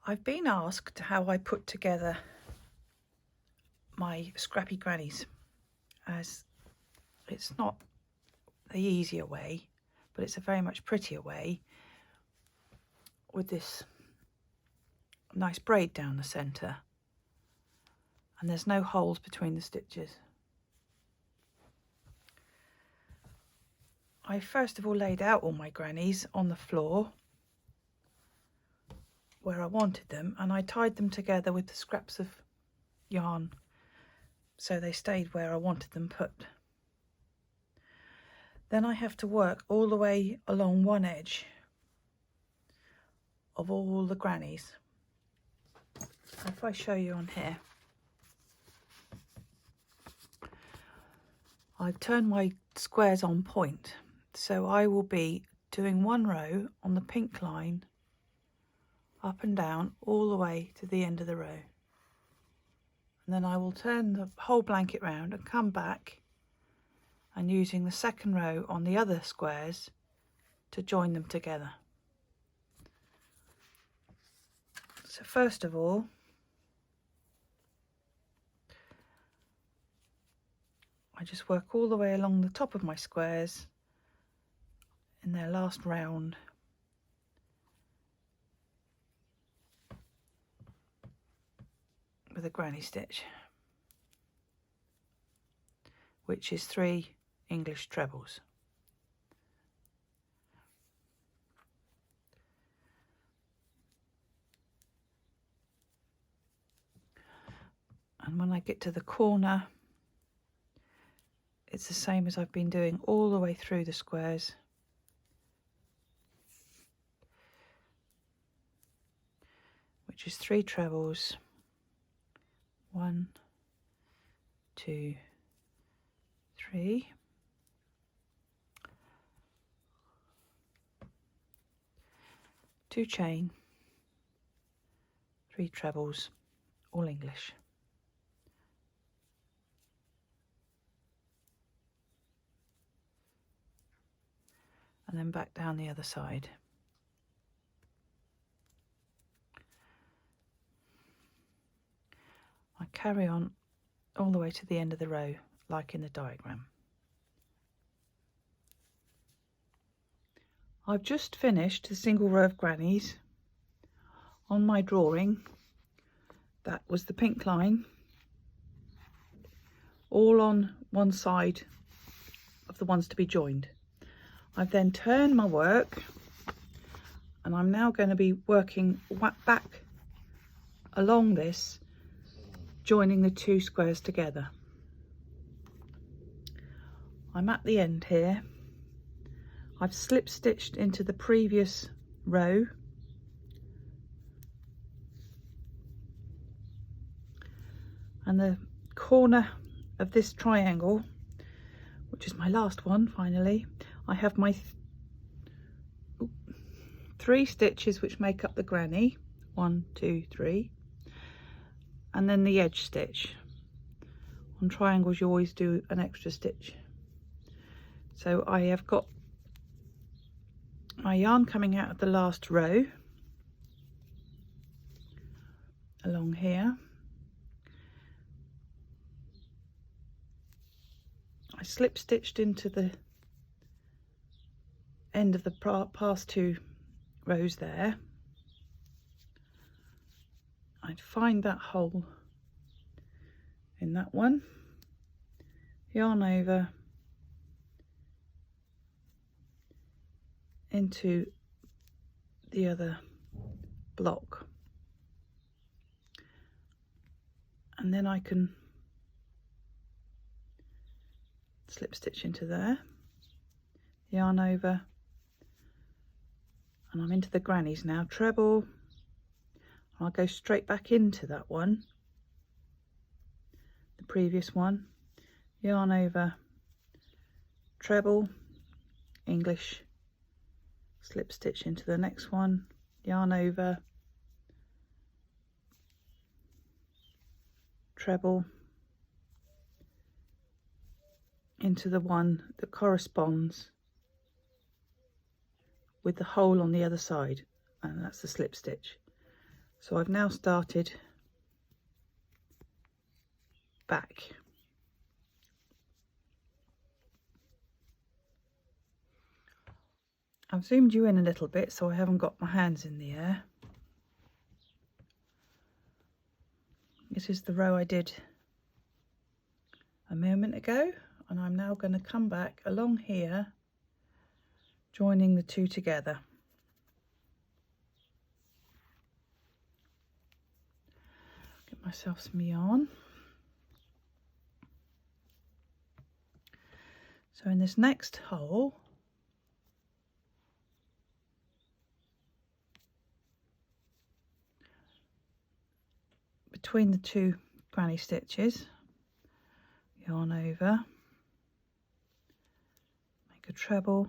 I've been asked how I put together my scrappy grannies, as it's not the easier way, but it's a very much prettier way, with this nice braid down the centre, and there's no holes between the stitches. I first of all laid out all my grannies on the floor where I wanted them, and I tied them together with the scraps of yarn so they stayed where I wanted them put. Then I have to work all the way along one edge of all the grannies. If I show you on here, I've turned my squares on point, so I will be doing one row on the pink line up and down all the way to the end of the row, and then I will turn the whole blanket round and come back and using the second row on the other squares to join them together. So first of all, I just work all the way along the top of my squares in their last round, with a granny stitch, which is 3 English trebles. And when I get to the corner, it's the same as I've been doing all the way through the squares. Which is 3 trebles. 1, 2, 3. Two chain, 3 trebles, all English. And then back down the other side. I carry on all the way to the end of the row, like in the diagram. I've just finished the single row of grannies. On my drawing, that was the pink line, all on one side of the ones to be joined. I've then turned my work, and I'm now going to be working back along this, joining the 2 squares together. I'm at the end here. I've slip stitched into the previous row, and the corner of this triangle, which is my last one finally, I have my 3 stitches which make up the granny, 1, 2, 3, and then the edge stitch. On triangles you always do an extra stitch. So I have got my yarn coming out of the last row along here. I slip stitched into the end of the past 2 rows there. I'd find that hole in that one, yarn over into the other block, and then I can slip stitch into there, yarn over, and I'm into the grannies now, treble, and I'll go straight back into that one, the previous one, yarn over, treble, English, slip stitch into the next one, yarn over, treble, into the one that corresponds with the hole on the other side, and that's the slip stitch. So I've now started back. I've zoomed you in a little bit so I haven't got my hands in the air. This is the row I did a moment ago, and I'm now going to come back along here, joining the two together. Get myself some yarn. So in this next hole, between the two granny stitches, yarn over, make a treble,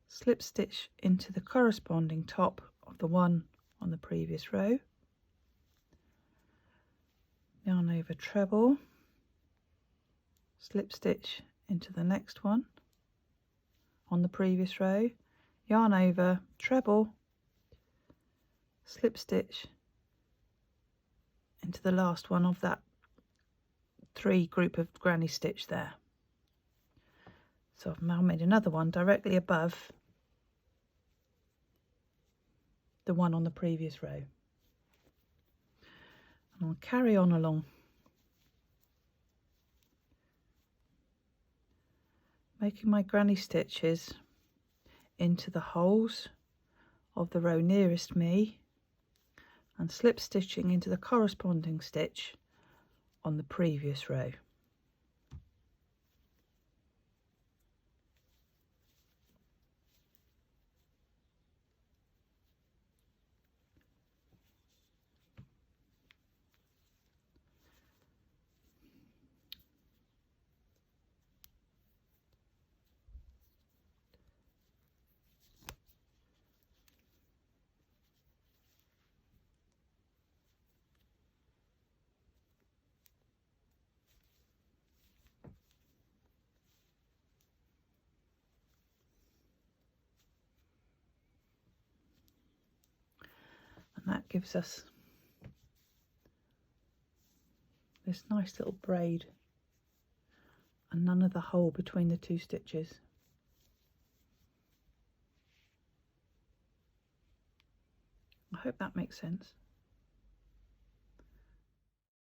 slip stitch into the corresponding top of the one on the previous row, yarn over, treble, slip stitch into the next one on the previous row, yarn over, treble, slip stitch into the last one of that three group of granny stitch there. So I've now made another one directly above the one on the previous row, and I'll carry on along, making my granny stitches into the holes of the row nearest me and slip stitching into the corresponding stitch on the previous row. And that gives us this nice little braid and none of the hole between the two stitches. I hope that makes sense.